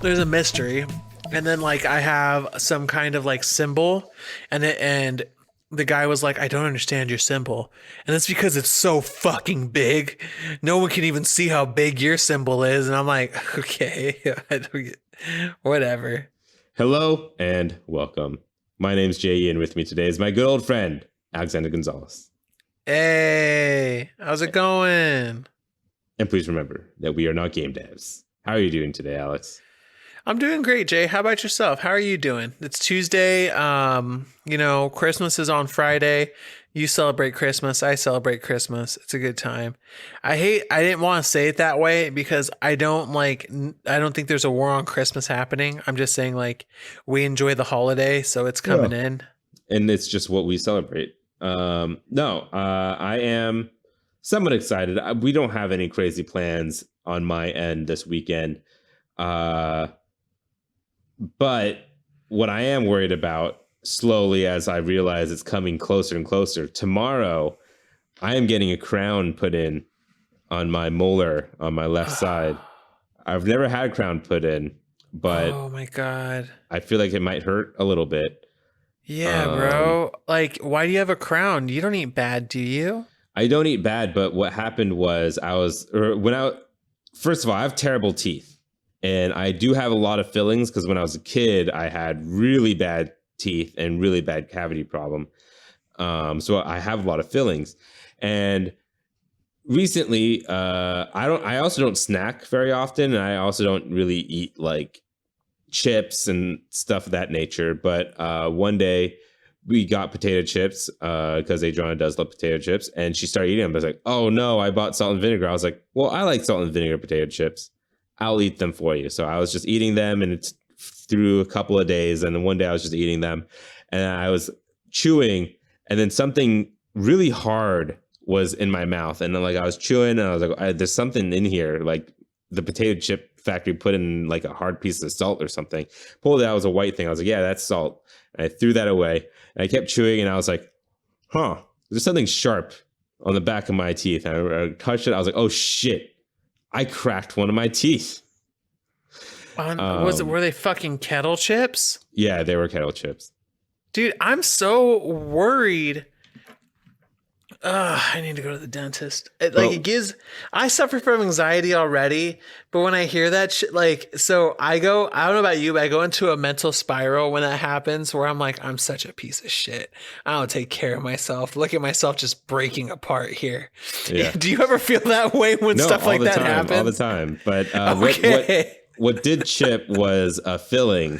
there's a mystery, and then like I have some kind of like symbol, and the guy was like, I don't understand your symbol, and that's because it's so fucking big. No one can even see how big your symbol is, and I'm like, okay, I don't get, whatever. Hello and welcome. My name's Jay, and with me today is my good old friend Alexander Gonzalez. Hey, how's it going? And please remember that we are not game devs. How are you doing today, Alex? I'm doing great, Jay. How about yourself? How are you doing? It's Tuesday. Christmas is on Friday. You celebrate Christmas. I celebrate Christmas. It's a good time. I didn't want to say it that way because I don't think there's a war on Christmas happening. I'm just saying like we enjoy the holiday, so it's coming in. And it's just what we celebrate. I am somewhat excited. We don't have any crazy plans on my end this weekend. But what I am worried about slowly as I realize it's coming closer and closer, tomorrow I am getting a crown put in on my molar on my left side. I've never had a crown put in, but oh my God, I feel like it might hurt a little bit. Yeah, bro. Like, why do you have a crown? You don't eat bad, do you? I don't eat bad, but what happened was first of all, I have terrible teeth. And I do have a lot of fillings because when I was a kid, I had really bad teeth and really bad cavity problem. So I have a lot of fillings. And recently, I also don't snack very often. And I also don't really eat like chips and stuff of that nature. But one day we got potato chips because Adriana does love potato chips. And she started eating them. I was like, oh no, I bought salt and vinegar. I was like, well, I like salt and vinegar potato chips. I'll eat them for you. So I was just eating them and it's through a couple of days. And then one day I was just eating them and I was chewing and then something really hard was in my mouth. And then like I was chewing and I was like, there's something in here. Like the potato chip factory put in like a hard piece of salt or something. Pulled it out, it was a white thing. I was like, yeah, that's salt. And I threw that away and I kept chewing and I was like, there's something sharp on the back of my teeth. And I touched it. I was like, oh shit. I cracked one of my teeth. Were they fucking kettle chips? Yeah, they were kettle chips. Dude, I'm so worried. I need to go to the dentist. I suffer from anxiety already, but when I hear that shit, I don't know about you, but I go into a mental spiral when that happens where I'm like, I'm such a piece of shit. I don't take care of myself. Look at myself just breaking apart here. Yeah. Do you ever feel that way when stuff like that happens? All the time. But okay. what did chip was a filling.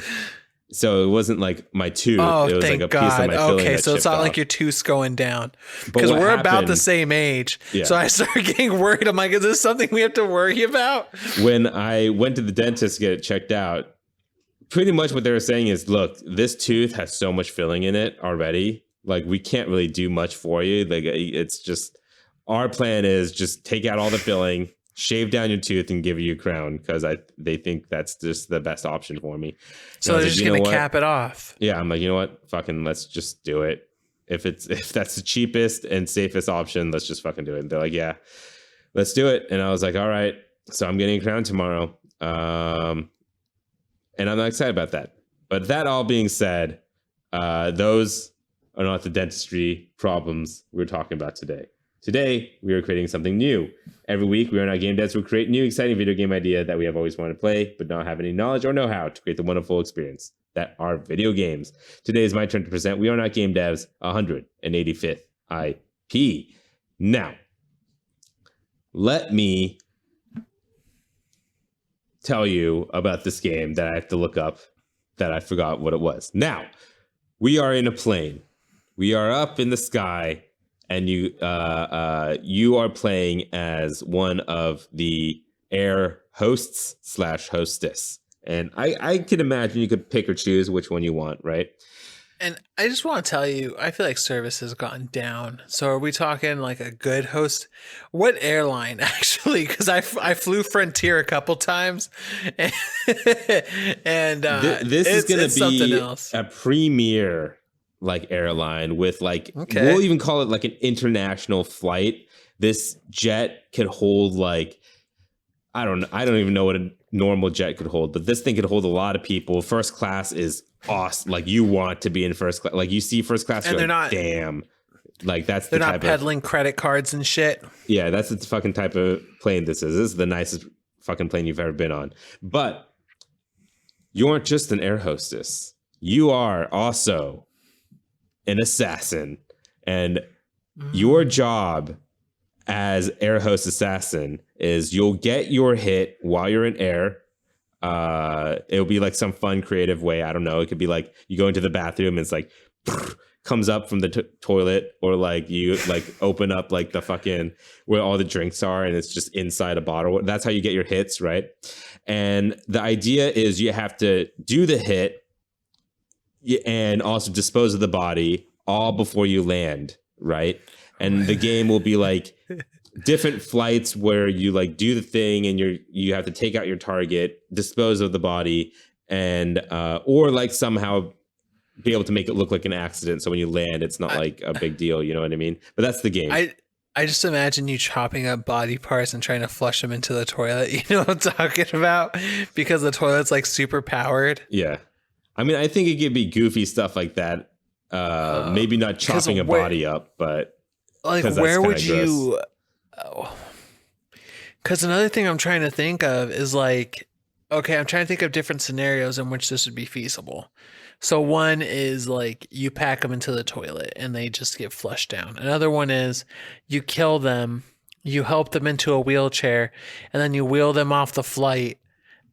So it wasn't like my tooth. Oh, it was thank like a God. piece of my filling. Okay, so it's not off. like your tooth's going down. Because we're about the same age. Yeah. So I started getting worried. I'm like, is this something we have to worry about? When I went to the dentist to get it checked out, pretty much what they were saying is, look, this tooth has so much filling in it already. Like, we can't really do much for you. Like, it's just, our plan is just take out all the filling, shave down your tooth and give you a crown because they think that's just the best option for me. So they're just going to cap it off. Yeah, I'm like, you know what? Fucking let's just do it. If that's the cheapest and safest option, let's just fucking do it. And they're like, yeah, let's do it. And I was like, all right. So I'm getting a crown tomorrow. And I'm not excited about that. But that all being said, those are not the dentistry problems we're talking about today. Today, we are creating something new. Every week, we are not game devs. We create new, exciting video game idea that we have always wanted to play, but not have any knowledge or know-how to create the wonderful experience that are video games. Today is my turn to present We Are Not Game Devs 185th IP. Now, let me tell you about this game that I have to look up that I forgot what it was. Now, we are in a plane. We are up in the sky. And you are playing as one of the air hosts / hostess. And I can imagine you could pick or choose which one you want, right? And I just want to tell you, I feel like service has gone down. So are we talking like a good host? What airline, actually? Because I flew Frontier a couple times. And this is going to be a premier like airline with like, we'll even call it like an international flight. This jet could hold like, I don't even know what a normal jet could hold, but this thing could hold a lot of people. First class is awesome. Like you want to be in first class. Like you see first class, And you're like, damn. Like that's the they're not type of peddling credit cards and shit. yeah, that's the fucking type of plane this is. This is the nicest fucking plane you've ever been on. But you aren't just an air hostess. You are also an assassin. And your job as air host assassin is you'll get your hit while you're in air. It'll be like some fun creative way. I don't know. It could be like you go into the bathroom and it's like comes up from the toilet, or like you like open up like the fucking where all the drinks are and it's just inside a bottle. That's how you get your hits, right? And the idea is you have to do the hit and also dispose of the body all before you land, right? And the game will be like different flights where you like do the thing and you have to take out your target, dispose of the body, and or like somehow be able to make it look like an accident, so when you land it's not like a big deal, you know what I mean? But that's the game. I just imagine you chopping up body parts and trying to flush them into the toilet. You know what I'm talking about? Because the toilet's like super powered. Yeah, I mean, I think it could be goofy stuff like that. Maybe not chopping a body up, but like where would you because another thing I'm trying to think of is like, okay, I'm trying to think of different scenarios in which this would be feasible. So one is like you pack them into the toilet and they just get flushed down. Another one is you kill them, you help them into a wheelchair, and then you wheel them off the flight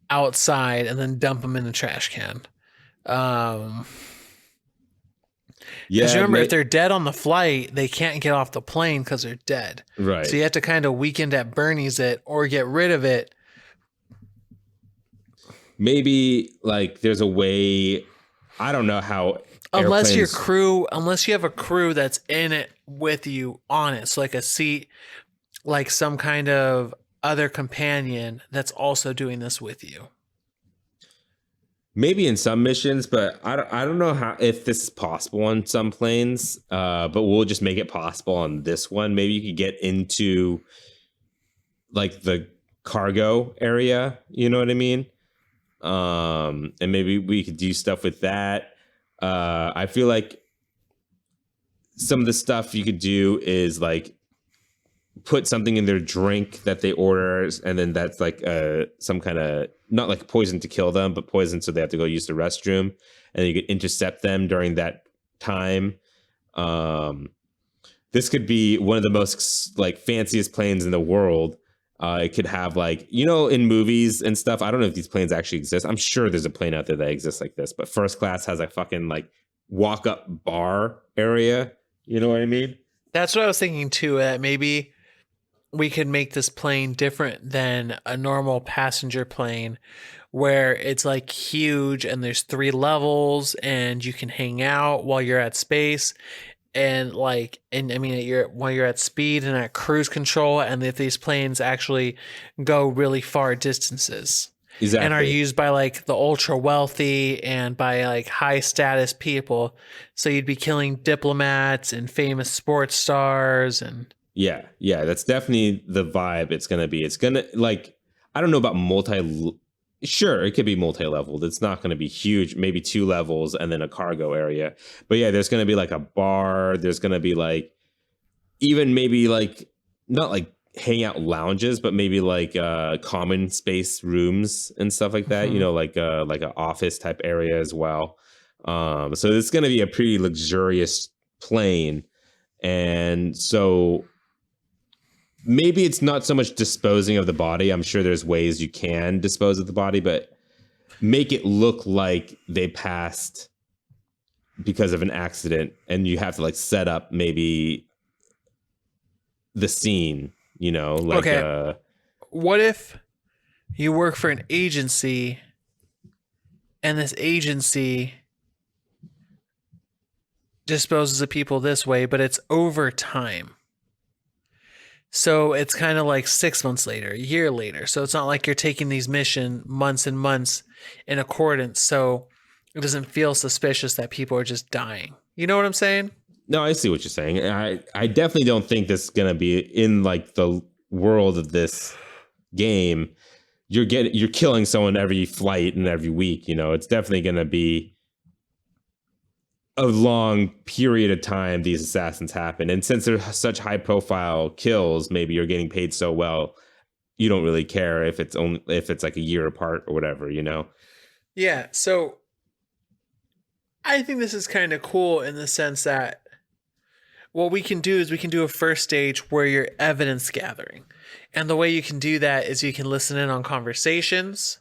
outside and then dump them in the trash can. Because remember, if they're dead on the flight, they can't get off the plane because they're dead. Right. So you have to kind of weekend at Bernie's it or get rid of it. Maybe like there's a way. I don't know how. Unless you have a crew that's in it with you on it. So like a seat, like some kind of other companion that's also doing this with you. Maybe in some missions, but I don't know how if this is possible on some planes. But we'll just make it possible on this one. Maybe you could get into like the cargo area. You know what I mean? And maybe we could do stuff with that. I feel like some of the stuff you could do is like put something in their drink that they order, and then that's like some kind of not like poison to kill them, but poison so they have to go use the restroom, and you could intercept them during that time. This could be one of the most like fanciest planes in the world. It could have like, you know, in movies and stuff. I don't know if these planes actually exist. I'm sure there's a plane out there that exists like this, but first class has a fucking like walk up bar area. You know what I mean? That's what I was thinking too. That maybe we could make this plane different than a normal passenger plane where it's like huge and there's 3 levels and you can hang out while you're at space. And like, and I mean, while you're at speed and at cruise control, and if these planes actually go really far distances, Exactly. and are used by like the ultra wealthy and by like high status people, so you'd be killing diplomats and famous sports stars and yeah, that's definitely the vibe. It's gonna like, I don't know about Sure, it could be multi-leveled. It's not going to be huge, maybe 2 levels and then a cargo area. But yeah, there's going to be like a bar. There's going to be like even maybe like not like hangout lounges, but maybe like common space rooms and stuff like that. Mm-hmm. You know, like an office type area as well. So it's going to be a pretty luxurious plane. And so maybe it's not so much disposing of the body. I'm sure there's ways you can dispose of the body, but make it look like they passed because of an accident, and you have to like set up maybe the scene, you know, like okay. What if you work for an agency and this agency disposes of people this way, but it's over time? So it's kind of like 6 months later, a year later. So it's not like you're taking these missions months and months in accordance. So it doesn't feel suspicious that people are just dying. You know what I'm saying? No, I see what you're saying. I definitely don't think this is going to be in like the world of this game. you're killing someone every flight and every week. You know, it's definitely going to be a long period of time these assassins happen. And since they're such high profile kills, maybe you're getting paid so well, you don't really care if it's like a year apart or whatever, you know? Yeah, so I think this is kind of cool in the sense that what we can do is we can do a first stage where you're evidence gathering. And the way you can do that is you can listen in on conversations.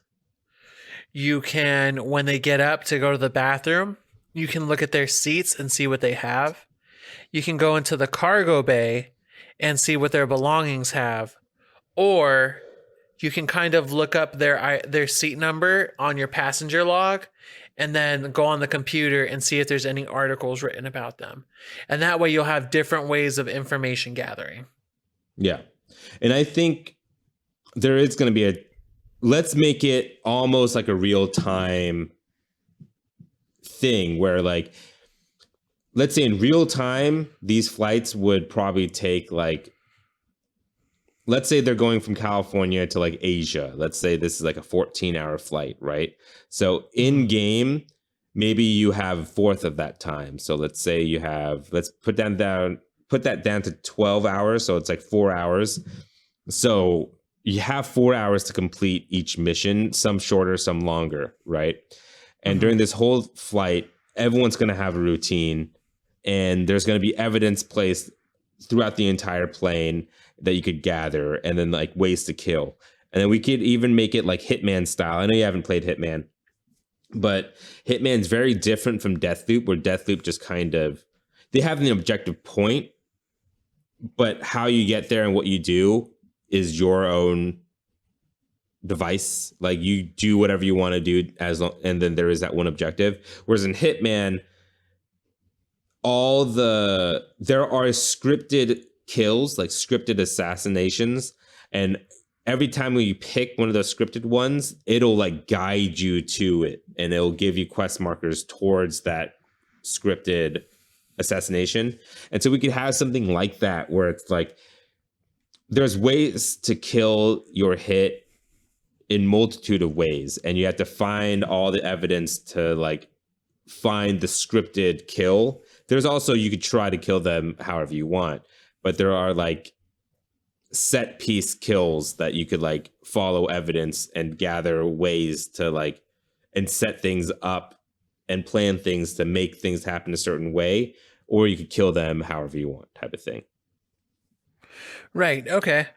You can, when they get up to go to the bathroom, you can look at their seats and see what they have. You can go into the cargo bay and see what their belongings have. Or you can kind of look up their seat number on your passenger log and then go on the computer and see if there's any articles written about them. And that way you'll have different ways of information gathering. Yeah. And I think there is going to be let's make it almost like a real time thing where, like, let's say in real time, these flights would probably take, like, let's say they're going from California to like Asia. Let's say this is like a 14-hour flight, right? So in game, maybe you have a fourth of that time. So let's say you have, let's put that down to 12 hours. So it's like 4 hours. So you have 4 hours to complete each mission, some shorter, some longer, right? And during this whole flight, everyone's going to have a routine, and there's going to be evidence placed throughout the entire plane that you could gather, and then like ways to kill. And then we could even make it like Hitman style. I know you haven't played Hitman, but Hitman's very different from Deathloop, where Deathloop just kind of, they have an objective point, but how you get there and what you do is your own device. Like, you do whatever you want to do and then there is that one objective. Whereas in Hitman, there are scripted kills, like scripted assassinations, and every time when you pick one of those scripted ones, it'll like guide you to it, and it'll give you quest markers towards that scripted assassination. And so we could have something like that where it's like there's ways to kill your hit in multitude of ways, and you have to find all the evidence to like find the scripted kill. There's also, you could try to kill them however you want, but there are like set piece kills that you could like follow evidence and gather ways to like, and set things up and plan things to make things happen a certain way, or you could kill them however you want, type of thing. Right. Okay.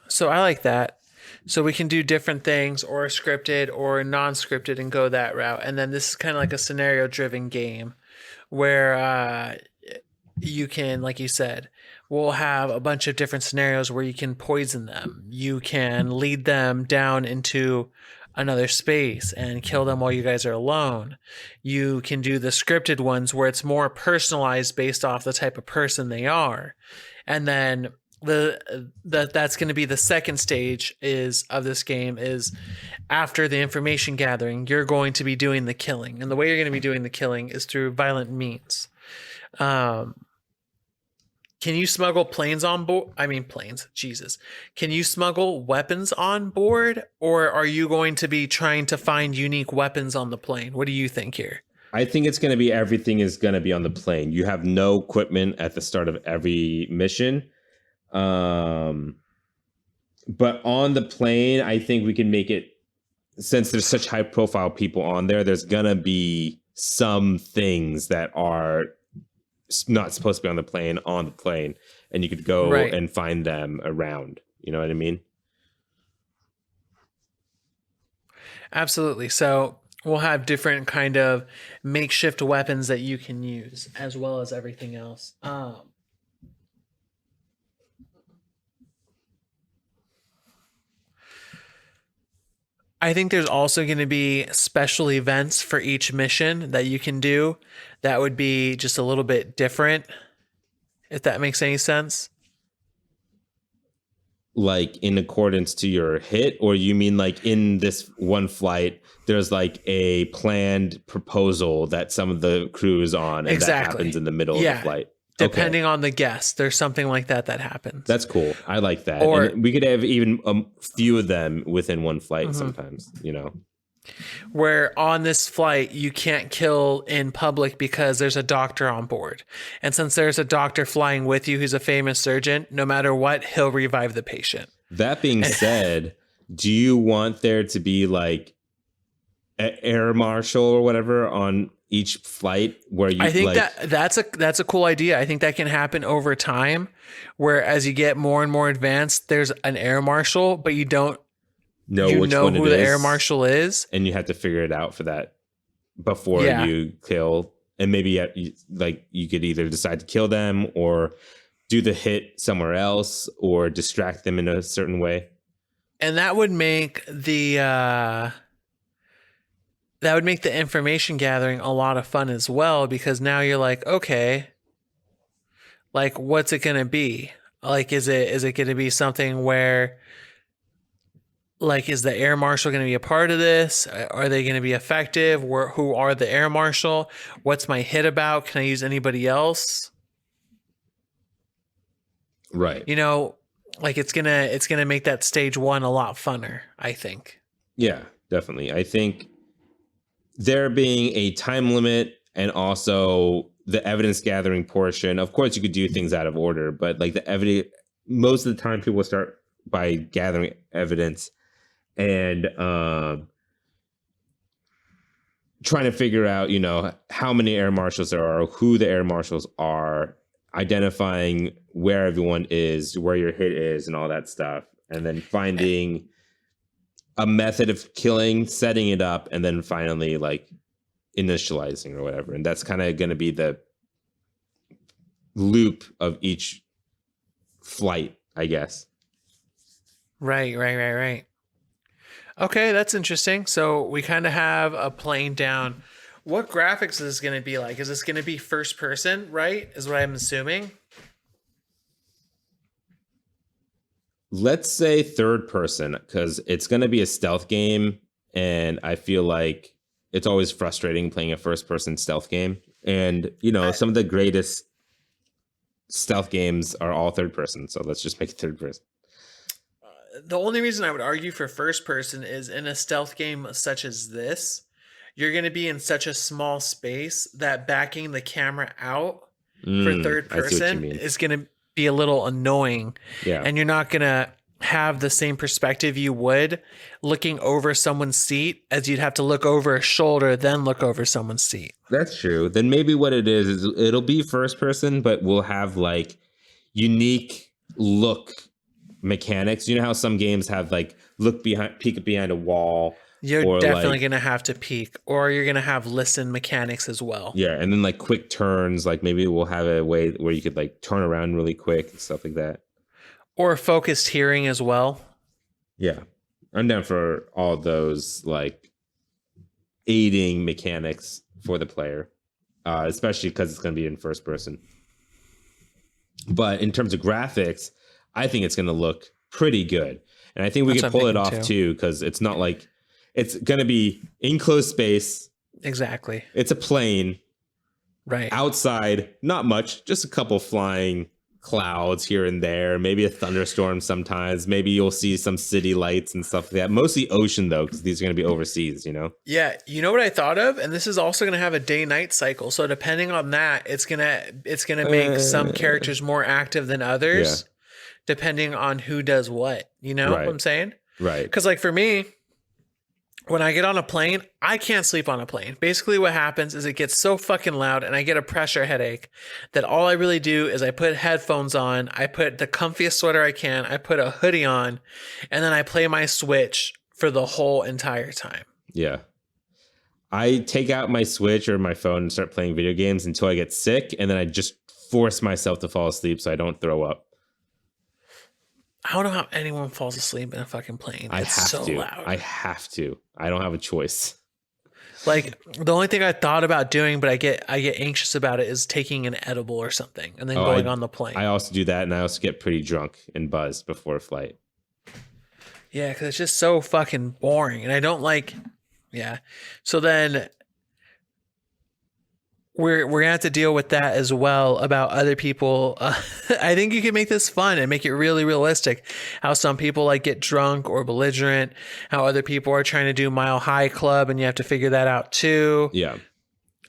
So I like that. So we can do different things, or scripted or non-scripted, and go that route. And then this is kind of like a scenario-driven game where you can, like you said, we'll have a bunch of different scenarios where you can poison them. You can lead them down into another space and kill them while you guys are alone. You can do the scripted ones where it's more personalized based off the type of person they are. And then that's going to be the second stage of this game is after the information gathering, you're going to be doing the killing. And the way you're going to be doing the killing is through violent means. Can you smuggle planes on board? I mean, planes, Jesus. Can you smuggle weapons on board, or are you going to be trying to find unique weapons on the plane? What do you think here? I think it's going to be, everything is going to be on the plane. You have no equipment at the start of every mission. But on the plane, I think we can make it, since there's such high profile people on there, there's going to be some things that are not supposed to be on the plane, and you could go and find them around. You know what I mean? Absolutely. So we'll have different kind of makeshift weapons that you can use, as well as everything else. I think there's also going to be special events for each mission that you can do that would be just a little bit different, if that makes any sense. Like in accordance to your hit, or you mean like in this one flight, there's like a planned proposal that some of the crew is on, and that happens in the middle of the flight? Okay. depending on the guest. There's something like that that happens. That's cool. I like that. Or And we could have even a few of them within one flight mhm, sometimes, you know? where on this flight you can't kill in public because there's a doctor on board. And since there's a doctor flying with you who's a famous surgeon, no matter what, he'll revive the patient. That being And said, do you want there to be like an air marshal or whatever on each flight where you I think like that's a cool idea. I think that can happen over time, where as you get more and more advanced, there's an air marshal, but know you which know one it who the air is marshal is. and you have to figure it out for that before Yeah. you kill. And maybe like you could either decide to kill them or do the hit somewhere else or distract them in a certain way. And that would make the information gathering a lot of fun as well, because now you're like, okay, like what's it going to be? Like is it going to be something where like is the air marshal going to be a part of this? Are they going to be effective? Who are the air marshal? What's my hit about? Can I use anybody else? Right. You know, like it's gonna make that stage one a lot funner, I think. Yeah, definitely. I think there being a time limit and also the evidence gathering portion. Of course, you could do things out of order, but like the evidence, most of the time people start by gathering evidence and trying to figure out, you know, how many air marshals there are, who the air marshals are, identifying where everyone is, where your hit is, and all that stuff, and then finding a method of killing, setting it up, and then finally like initializing or whatever. And that's kind of going to be the loop of each flight, I guess. Right. Okay, that's interesting. So we kind of have a plane down. What graphics is this going to be like? Is this going to be first person, right? Is what I'm assuming. Let's say third person, because it's going to be a stealth game. And I feel like it's always frustrating playing a first person stealth game. And, you know, some of the greatest stealth games are all third person. So let's just make it third person. The only reason I would argue for first person is in a stealth game such as this, you're going to be in such a small space that backing the camera out for third I see what you person mean. is going to be a little annoying. Yeah. And you're not going to have the same perspective you would looking over someone's seat, as you'd have to look over a shoulder, then look over someone's seat. That's true. Then maybe what it is it'll be first person, but we'll have like unique look mechanics. You know how some games have like peek behind a wall. You're or definitely like, going to have to peek, or you're going to have listen mechanics as well. yeah, and then like quick turns. Like maybe we'll have a way where you could like turn around really quick and stuff like that. Or focused hearing as well. Yeah, I'm down for all those like aiding mechanics for the player, especially because it's going to be in first person. But in terms of graphics, I think it's going to look pretty good. And I think we can pull it off too, because it's not like it's going to be enclosed space. Exactly. It's a plane. Right. Outside, not much, just a couple flying clouds here and there, maybe a thunderstorm sometimes. Maybe you'll see some city lights and stuff like that. Mostly ocean, though, because these are going to be overseas, you know? Yeah. You know what I thought of? And this is also going to have a day-night cycle. So depending on that, it's gonna make some characters more active than others, depending on who does what. You know what I'm saying? Right. Because like for me, when I get on a plane, I can't sleep on a plane. Basically what happens is it gets so fucking loud and I get a pressure headache that all I really do is I put headphones on, I put the comfiest sweater I can, I put a hoodie on, and then I play my Switch for the whole entire time. Yeah. I take out my Switch or my phone and start playing video games until I get sick, and then I just force myself to fall asleep so I don't throw up. I don't know how anyone falls asleep in a fucking plane. I have so to. loud. I have to. I don't have a choice. Like the only thing I thought about doing, but I get anxious about it, is taking an edible or something and then going on the plane. I also do that, and I also get pretty drunk and buzzed before a flight. Yeah, because it's just so fucking boring, and I don't like. Yeah, so then we're gonna have to deal with that as well about other people. I think you can make this fun and make it really realistic. How some people like get drunk or belligerent. How other people are trying to do Mile High Club, and you have to figure that out too. Yeah.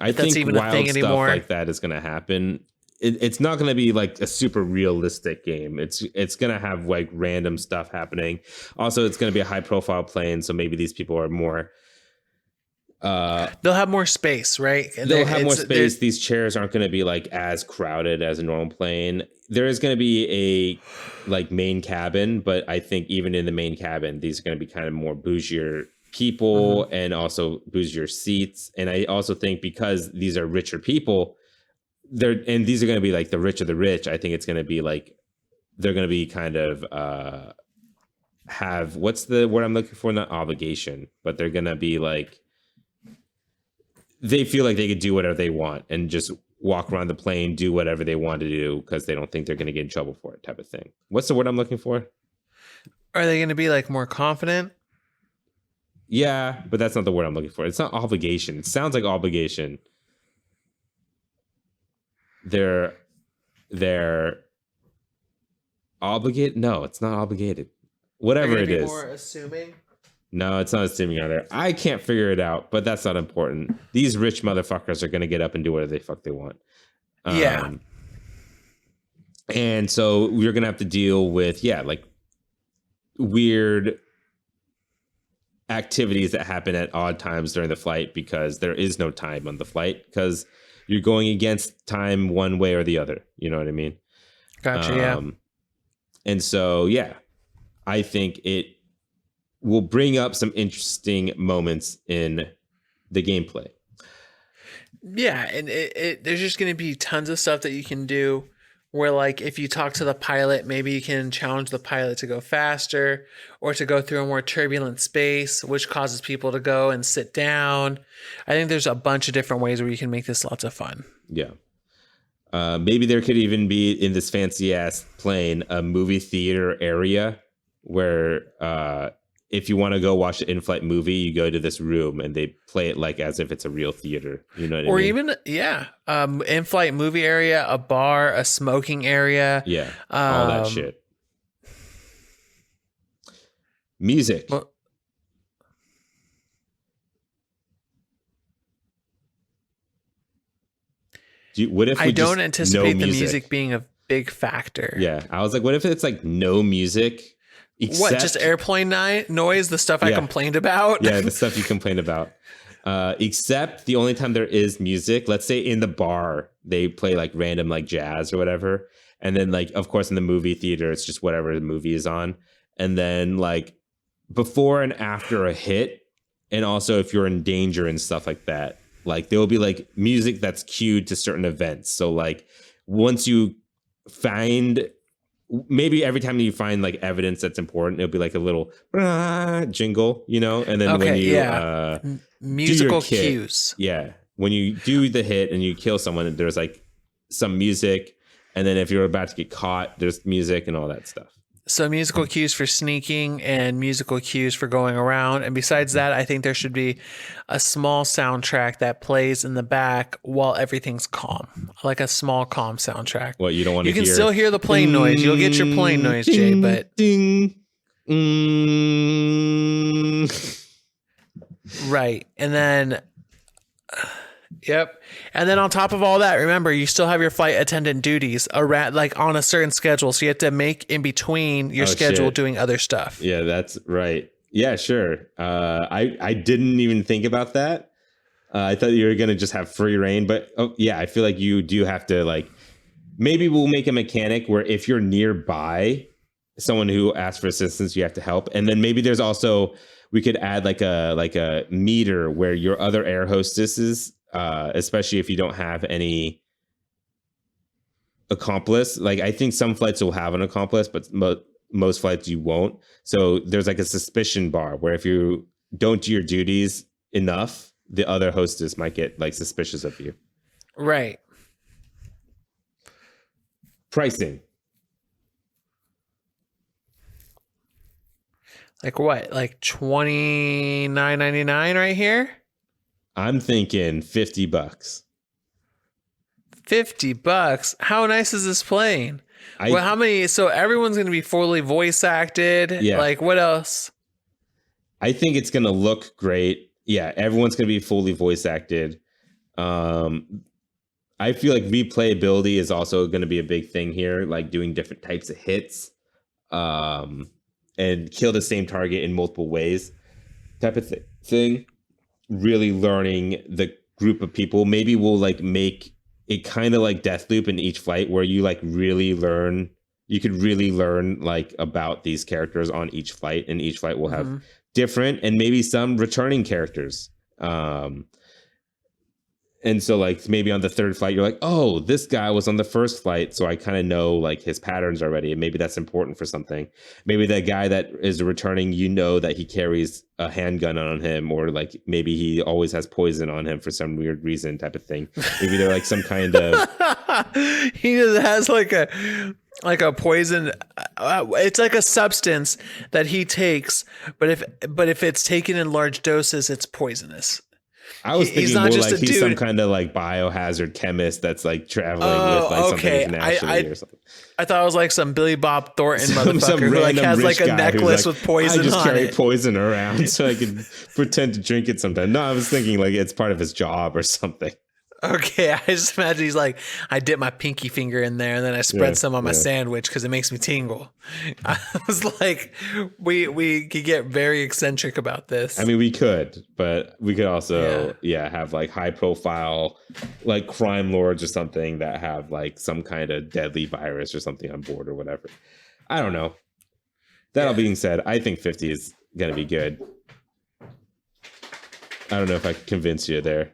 I If that's think even a thing wild stuff anymore. like that is going to happen. It's not going to be like a super realistic game. It's going to have like random stuff happening. Also, it's going to be a high profile plane, so maybe these people are more. They'll have more space, right? And They'll have more space. These chairs aren't going to be like as crowded as a normal plane. There is going to be a like main cabin, but I think even in the main cabin, these are going to be kind of more bougier people and also bougier seats. And I also think because these are richer people, these are going to be like the rich of the rich. I think it's going to be like they're going to be kind of have what's the word I'm looking for? Not obligation, but they're going to be like they feel like they could do whatever they want and just walk around the plane, do whatever they want to do because they don't think they're going to get in trouble for it, type of thing. What's the word I'm looking for? Are they going to be like more confident? Yeah, but that's not the word I'm looking for. It's not obligation. It sounds like obligation. They're obligated. No, it's not obligated. Whatever it is. More assuming. No, it's not assuming either. I can't figure it out, but that's not important. These rich motherfuckers are going to get up and do whatever the fuck they want. Yeah. And so we're going to have to deal with, like weird activities that happen at odd times during the flight because there is no time on the flight because you're going against time one way or the other. You know what I mean? Gotcha. Yeah. And so, I think it will bring up some interesting moments in the gameplay. Yeah, and there's just going to be tons of stuff that you can do where, like, if you talk to the pilot, maybe you can challenge the pilot to go faster or to go through a more turbulent space, which causes people to go and sit down. I think there's a bunch of different ways where you can make this lots of fun. Yeah. Maybe there could even be in this fancy ass plane a movie theater area where if you want to go watch an in-flight movie, you go to this room and they play it like as if it's a real theater. You know what I mean? Or even, in-flight movie area, a bar, a smoking area. Yeah, all that shit. Music. Well, What if I don't anticipate the music being a big factor. Yeah, I was like, what if it's like no music? What, just airplane noise, the stuff I complained about? Yeah, the stuff you complained about. Except the only time there is music, let's say in the bar, they play like random like jazz or whatever. And then like, of course, in the movie theater, it's just whatever the movie is on. And then like before and after a hit, and also if you're in danger and stuff like that, like there will be like music that's cued to certain events. So like once you find, maybe every time you find like evidence that's important, it'll be like a little jingle, you know? And then when you musical cues. Yeah. When you do the hit and you kill someone, there's like some music. And then if you're about to get caught, there's music and all that stuff. So musical cues for sneaking and musical cues for going around. And besides that, I think there should be a small soundtrack that plays in the back while everything's calm, like a small calm soundtrack. Well, you don't want to hear. You can still hear the plane noise. You'll get your plane noise, Jay, but. Right. And then. Yep. And then on top of all that, remember, you still have your flight attendant duties around, like on a certain schedule. So you have to make in between your schedule doing other stuff. Yeah, that's right. Yeah, sure. I didn't even think about that. I thought you were going to just have free reign. But I feel like you do have to like, maybe we'll make a mechanic where if you're nearby someone who asks for assistance, you have to help. And then maybe there's also, we could add like a meter where your other air hostesses, especially if you don't have any accomplice. Like I think some flights will have an accomplice, but most flights you won't. So there's like a suspicion bar where if you don't do your duties enough, the other hostess might get like suspicious of you. Right. Pricing. Like what? Like $29.99 right here? I'm thinking $50. $50. How nice is this playing? I Well, how many? So everyone's going to be fully voice acted. Yeah. Like, what else? I think it's gonna look great. Yeah, everyone's gonna be fully voice acted. I feel like replayability is also going to be a big thing here, like doing different types of hits, and kill the same target in multiple ways, type of thing. Really learning the group of people. Maybe we'll like make it kind of like Deathloop in each flight, where you like really learn. You could really learn like about these characters on each flight, and each flight will have different and maybe some returning characters. And so like maybe on the third flight, you're like, oh, this guy was on the first flight. So I kind of know like his patterns already. And maybe that's important for something. Maybe the guy that is returning, you know, that he carries a handgun on him, or like maybe he always has poison on him for some weird reason, type of thing. Maybe they're like some kind of he just has like a poison. It's like a substance that he takes, but if it's taken in large doses, it's poisonous. I was He's thinking not more just like a he's some dude. kind of like biohazard chemist that's like traveling with like okay. something internationally or something. I thought it was like some Billy Bob Thornton Some motherfucker who like random has rich like a guy who's necklace like, with poison I just on carry it. poison around so I can pretend to drink it sometimes. No, I was thinking like it's part of his job or something. Okay, I just imagine he's like, I dip my pinky finger in there and then I spread some on my sandwich because it makes me tingle. I was like, we could get very eccentric about this. I mean, we could, but we could also, have like high profile, like crime lords or something that have like some kind of deadly virus or something on board or whatever. I don't know. That all being said, I think 50 is going to be good. I don't know if I can convince you there.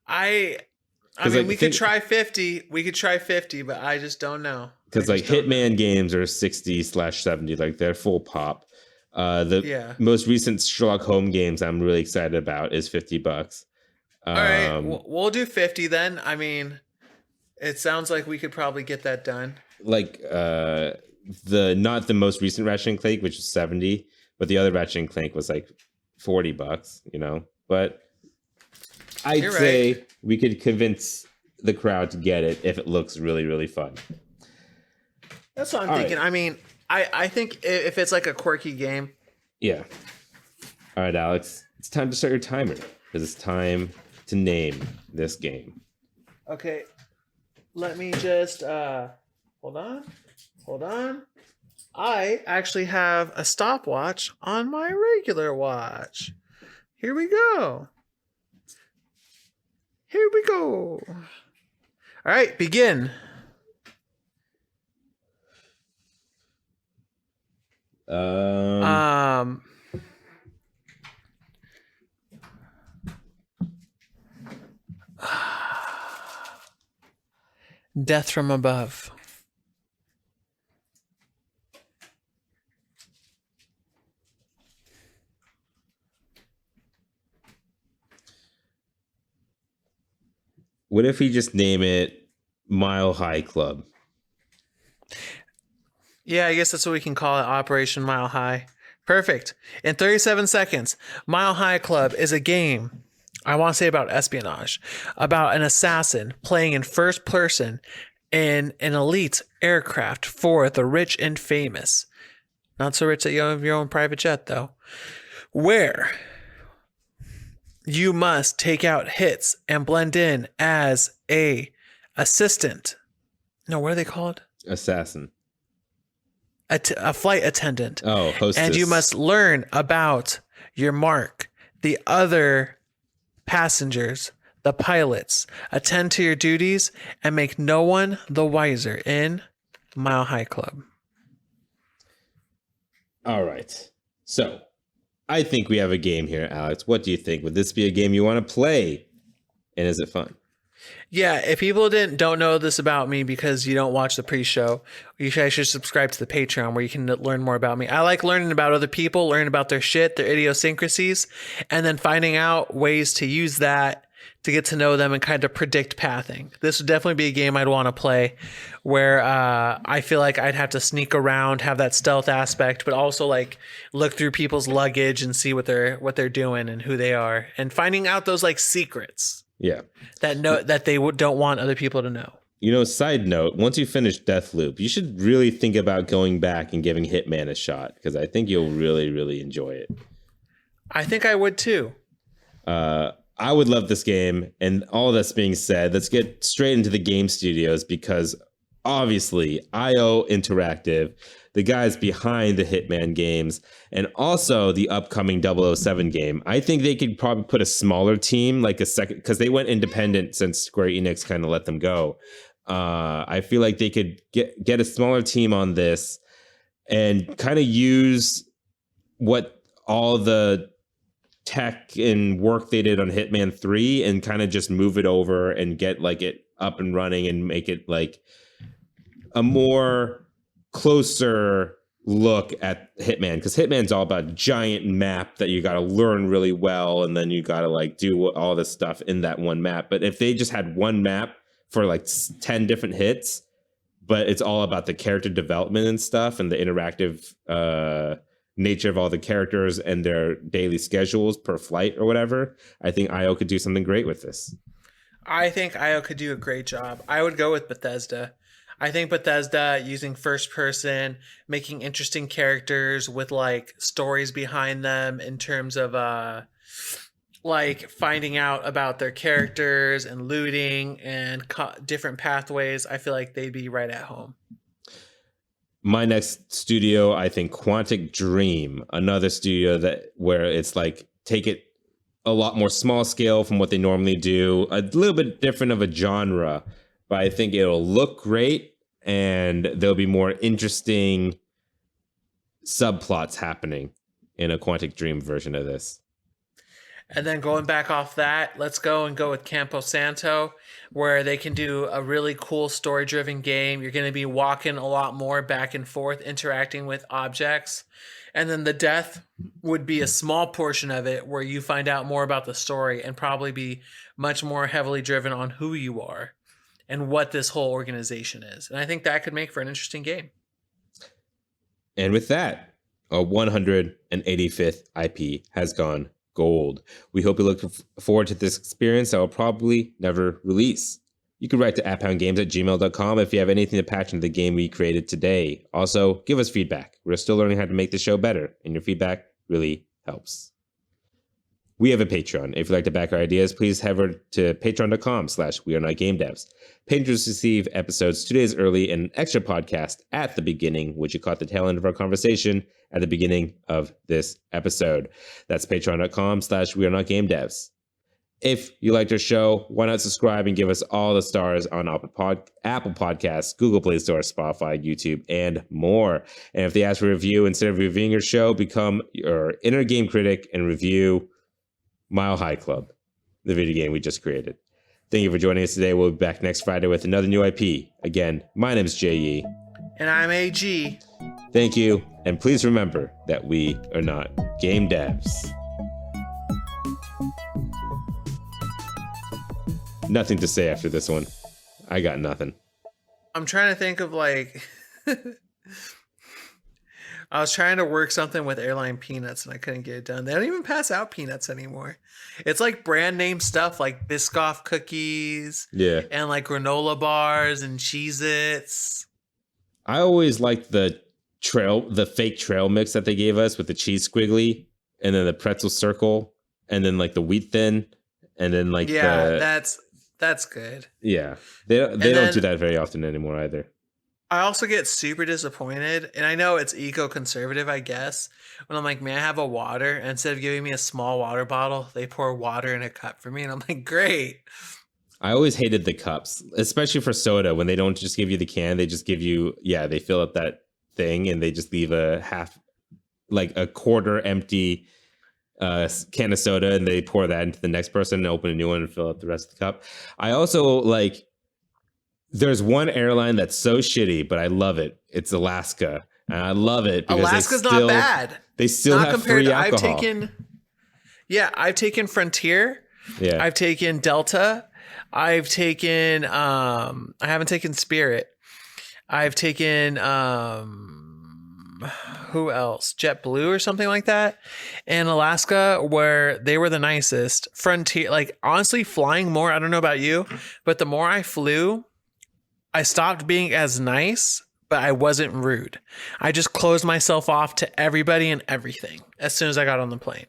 I mean, we could try 50. We could try 50, but I just don't know. Because like Hitman games are 60/70, like they're full pop. The most recent Sherlock Holmes games I'm really excited about is $50. All right, we'll do 50 then. I mean, it sounds like we could probably get that done. Like not the most recent Ratchet and Clank, which was 70, but the other Ratchet and Clank was like $40, you know. But I'd say we could convince the crowd to get it if it looks really, really fun. That's what I'm thinking. Right. I mean, I think if it's like a quirky game. Yeah. All right, Alex. It's time to start your timer because it's time to name this game. Okay. Let me just hold on. I actually have a stopwatch on my regular watch. Here we go. All right, begin. Death from above. What if we just name it Mile High Club? Yeah, I guess that's what we can call it, Operation Mile High. Perfect. In 37 seconds, Mile High Club is a game, I want to say about espionage, about an assassin playing in first person in an elite aircraft for the rich and famous. Not so rich that you have your own private jet, though. Where you must take out hits and blend in as a assistant. No, what are they called? Assassin. A flight attendant. Oh, hostess. And you must learn about your mark, the other passengers, the pilots. Attend to your duties and make no one the wiser in Mile High Club. All right. So I think we have a game here, Alex. What do you think? Would this be a game you want to play? And is it fun? Yeah, if people don't know this about me because you don't watch the pre-show, you should subscribe to the Patreon where you can learn more about me. I like learning about other people, learning about their shit, their idiosyncrasies, and then finding out ways to use that to get to know them and kind of predict pathing. This would definitely be a game I'd want to play where I feel like I'd have to sneak around, have that stealth aspect, but also like look through people's luggage and see what they're doing and who they are and finding out those like secrets. Yeah. that they don't want other people to know. Side note, once you finish Deathloop, you should really think about going back and giving Hitman a shot, because I think you'll really, really enjoy it. I think I would too. I would love this game. And all that's being said, let's get straight into the game studios, because obviously IO Interactive, the guys behind the Hitman games, and also the upcoming 007 game, I think they could probably put a smaller team, like a second, because they went independent since Square Enix kind of let them go. I feel like they could get a smaller team on this and kind of use what all the tech and work they did on Hitman 3 and kind of just move it over and get like it up and running and make it like a more closer look at Hitman, because Hitman's all about a giant map that you got to learn really well, and then you got to like do all this stuff in that one map. But if they just had one map for like 10 different hits, but it's all about the character development and stuff and the interactive nature of all the characters and their daily schedules per flight or whatever, I think IO could do something great with this. I think IO could do a great job. I would go with Bethesda. I think Bethesda, using first person, making interesting characters with like stories behind them in terms of like finding out about their characters and looting and different pathways. I feel like they'd be right at home. My next studio, I think Quantic Dream, another studio where it's like take it a lot more small scale from what they normally do, a little bit different of a genre, but I think it'll look great and there'll be more interesting subplots happening in a Quantic Dream version of this. And then going back off that, let's go with Campo Santo, where they can do a really cool story-driven game. You're going to be walking a lot more back and forth, interacting with objects. And then the death would be a small portion of it where you find out more about the story and probably be much more heavily driven on who you are and what this whole organization is. And I think that could make for an interesting game. And with that, our 185th IP has gone gold. We hope you look forward to this experience that will probably never release. You can write to @poundgames@gmail.com if you have anything to patch into the game we created today. Also, give us feedback. We're still learning how to make the show better, and your feedback really helps. We have a Patreon. If you'd like to back our ideas, please head over to patreon.com/wearenotgamedevs. Patrons receive episodes 2 days early and an extra podcast at the beginning, which you caught the tail end of our conversation at the beginning of this episode. That's patreon.com/wearenotgamedevs. If you liked our show, why not subscribe and give us all the stars on Apple Podcasts, Google Play Store, Spotify, YouTube, and more. And if they ask for a review, instead of reviewing your show, become your inner game critic and review Mile High Club, the video game we just created. Thank you for joining us today. We'll be back next Friday with another new IP. Again, my name is J.E. And I'm AG. Thank you. And please remember that we are not game devs. Nothing to say after this one. I got nothing. I'm trying to think of like... I was trying to work something with airline peanuts and I couldn't get it done. They don't even pass out peanuts anymore. It's like brand name stuff like Biscoff cookies, and like granola bars and Cheez-Its. I always liked the fake trail mix that they gave us with the cheese squiggly and then the pretzel circle and then like the wheat thin and then like that's good. Yeah, they don't do that very often anymore either. I also get super disappointed, and I know it's eco-conservative, I guess, when I'm like, may I have a water? And instead of giving me a small water bottle, they pour water in a cup for me, and I'm like, great. I always hated the cups, especially for soda, when they don't just give you the can, they just give you, they fill up that thing, and they just leave a quarter empty can of soda, and they pour that into the next person and open a new one and fill up the rest of the cup. I also, there's one airline that's so shitty, but I love it. It's Alaska. And I love it because Alaska's not bad. They still have free alcohol. I've taken Frontier. Yeah. I've taken Delta. I've taken I haven't taken Spirit. I've taken who else? JetBlue or something like that in Alaska, where they were the nicest. Frontier, like honestly, flying more. I don't know about you, but the more I flew, I stopped being as nice, but I wasn't rude. I just closed myself off to everybody and everything as soon as I got on the plane.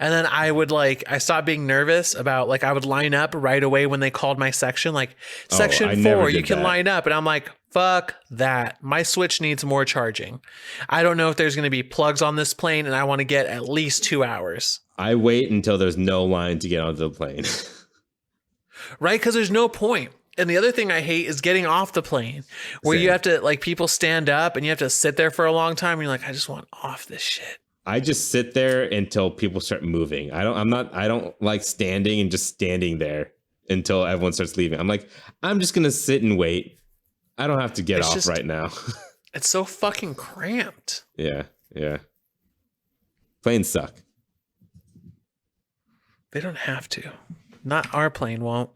And then I stopped being nervous about I would line up right away when they called my section, section 4, you can line up. And I'm like, fuck that. My Switch needs more charging. I don't know if there's going to be plugs on this plane and I want to get at least 2 hours. I wait until there's no line to get onto the plane. Right? Because there's no point. And the other thing I hate is getting off the plane where you have to people stand up and you have to sit there for a long time. And you're like, I just want off this shit. I just sit there until people start moving. I don't like standing and just standing there until everyone starts leaving. I'm like, I'm just going to sit and wait. I don't have to get off right now. It's so fucking cramped. Yeah. Planes suck. They don't have to. Not our plane won't.